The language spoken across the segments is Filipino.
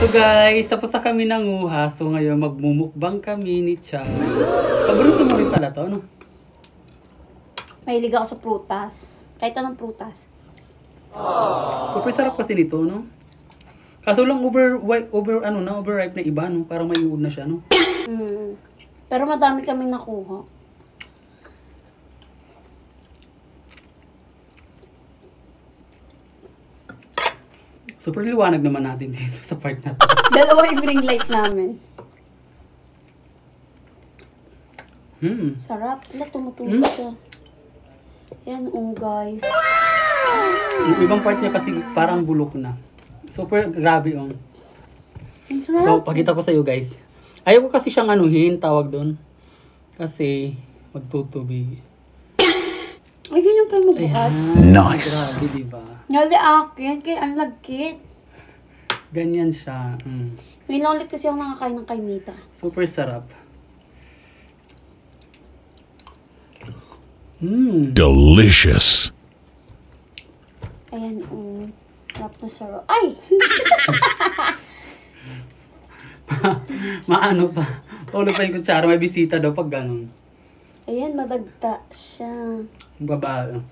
So guys, tapos na kami nanguha. So ngayon magmumukbang kami ni Cha. Paborito mo rin pala to, no? Mahilig ako sa prutas. Kahit anong prutas. Super sarap kasi nito, no? Kaso lang overripe na iba, no? Parang may uod na siya, no? Pero madami kaming nakuha. Super liwanag naman natin dito sa part na to. Dalawa yung ring light namin. Sarap. Wala, tumutunog siya. Yan, guys. Yung ibang part niya kasi parang bulok na. Super grabe, Ang So, sarap. pakita ko sa iyo guys. Ayaw ko kasi siyang anuhin, tawag doon. Kasi magtutubig. Ay, ganyan pa yung magbukas. Nice. Grabe, diba? Ngali akin, kaya ang lagkit. Ganyan siya. Ngayon lang ulit kasi ako nakakain ng kaimita. Super sarap. Delicious. Ayan, sarap na sarap. Ay! Maano pa. Tulog pa yung kutsara. May bisita daw pag ganun. Ayan, madagta siya. Baba.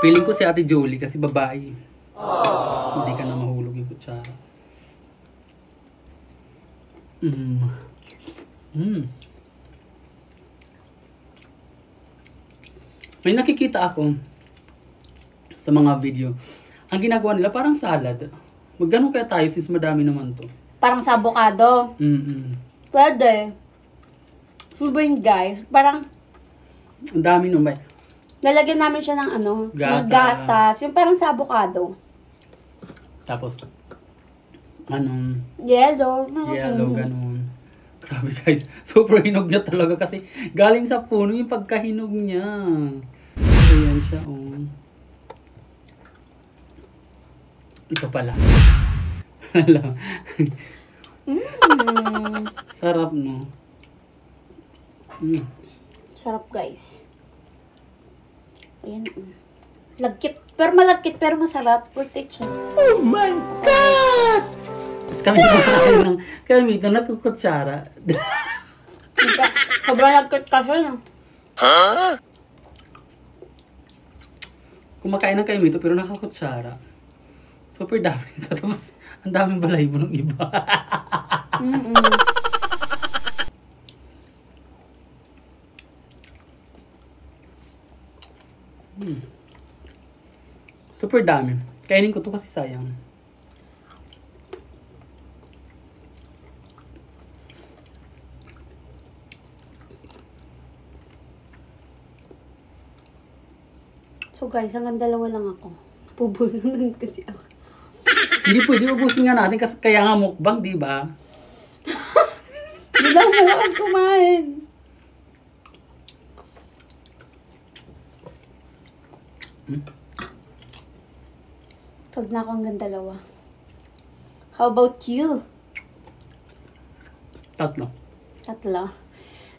Feeling ko si Ate Jolie kasi babae. Hindi ka na mahulog yung kutsara. May nakikita ako sa mga video. Ang ginagawa nila parang salad. Magganong kaya tayo since madami naman to. Parang sa avocado. Pwede. Full brain, guys. Parang Ang dami nun ba? lalagyan namin siya ng ng gatas. Yung parang sa avocado. Tapos, Yellow. yellow, ganun. Grabe guys, super hinog niya talaga kasi galing sa puno yung pagkahinog niya. Ayan siya, Ito pala. Sarap, no? Sarap, guys. Ayan. Lagkit. Pero malagkit, pero masarap. Worth it siya. Oh my God! Tapos kami kumakain ng, kami ito nagkukutsara. Sobrang lagkit kasi, no? Kumakain ng kayo ito pero nakakutsara. Super dami ito. Tapos, ang daming balahibo ng iba. Super dami. Kainin ko to kasi sayang. So guys, hanggang dalawa lang ako. Pubulunan kasi ako. Hindi pwede ubusin nga natin kasi kaya nga mukbang, di ba? Hindi lang malakas kumain. Tog na ako hanggang dalawa. How about you? Tatlo. Tatlo.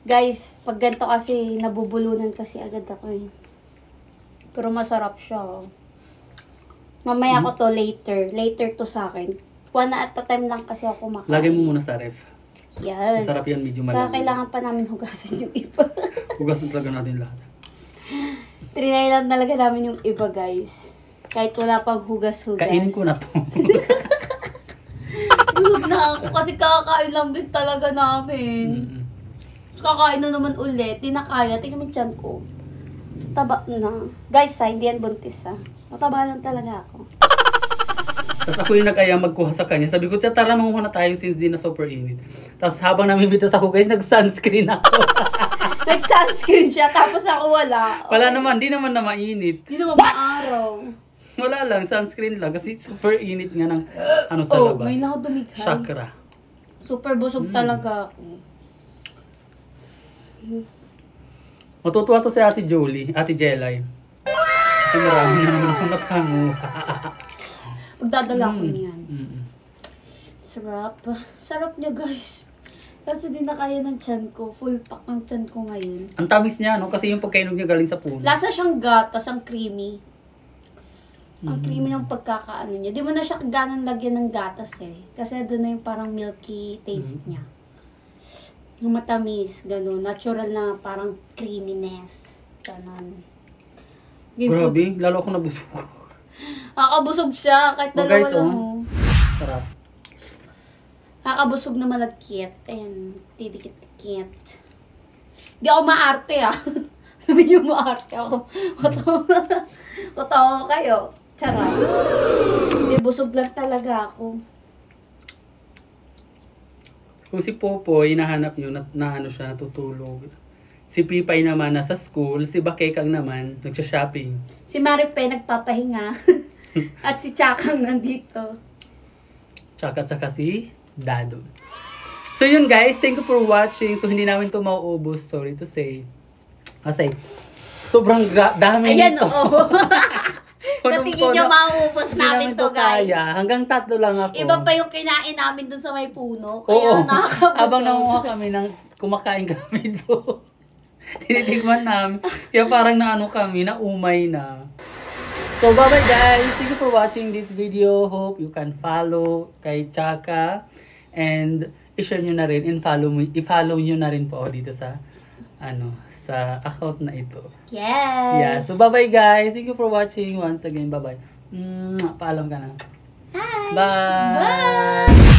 Guys, pag ganito kasi, nabubulunan kasi agad ako eh. Pero masarap siya. Mamaya ko to later. Later to sa akin. One at a time lang kasi ako kumakain. Lagay mo muna sa ref. Yes. Masarap yan, medyo Saka malamig. kailangan pa namin hugasan yung iba. Hugasan talaga natin lahat. Trinay lang talaga namin yung iba, guys. Kahit wala pang hugas-hugas. Kainin ko na to. Busog na ako kasi kakain lang din talaga namin. Kakain na naman ulit. Di na kaya. Tingnan mo yung tiyan ko. Taba na. Guys, hindi yan buntis Mataba lang talaga ako. Tapos ako yung nag-aya magkuha sa kanya. Sabi ko, tara manguha na tayo since di na super init. Tapos habang namimitas ako guys, nag-sunscreen ako. Nag-sunscreen siya, tapos ako wala. Wala naman, di naman na mainit. Di naman maaraw. Wala lang, sunscreen lang. Kasi super init nga ng sa labas. Ngayon ako dumighay. Chakra. Super busog talaga ako. Matutuwa to si Ate Jolie, Ate Jelay. Kasi marami na naman akong nakanguha. Pagdadala ko niyan. Sarap. Sarap niya, guys. Kasi di na kaya ng tiyan ko. Full pack ng tiyan ko ngayon. Ang tamis niya, no? Kasi yung pagkainog niya galing sa puno. Lasa siyang gatas, ang creamy. Ang creamy ng pagkakaano niya. Di mo na siya ganon lagyan ng gatas eh. Kasi doon na yung parang milky taste niya. Yung matamis, gano'n. Natural na parang creaminess. Ganon. Grabe, lalo ako nabusog. Nakakabusog siya. Kahit dalawa guys, lang. oh. Sarap. Nakakabusog na malagkit. Ayan. Tidikit-dikit. Di ako maarte ah. Sabi niyo maarte ako. Katawa kayo. Charot. Hindi, busog lang talaga ako. Kung si Popoy, hinahanap nyo na ano siya, natutulog. Si Pipay naman nasa school, si Bakekang naman nagsha-shopping. Si Maripe nagpapahinga. At si Chakang nandito. Tsaka si Dado. So yun guys, thank you for watching. So hindi namin to mauubos, sorry to say. Kasi sobrang dami Ayan, nito. oo. Sa tingin nyo, mauubos Hindi namin to, guys. kaya. Hanggang 3 lang ako. Iba pa yung kinain namin dun sa may puno. Oo. Kaya nakakabusog. Habang nangunguha kami kumakain kami doon. Tinitigman namin. Kaya parang naano kami, naumay na. So, bye-bye guys. Thank you for watching this video. Hope you can follow kay Chaka. And i-share nyo na rin. I-follow nyo na rin po dito sa sa account na ito. Yes. Yeah. So, bye-bye guys. Thank you for watching once again. Bye-bye. Paalam ka na. Hi. Bye. Bye.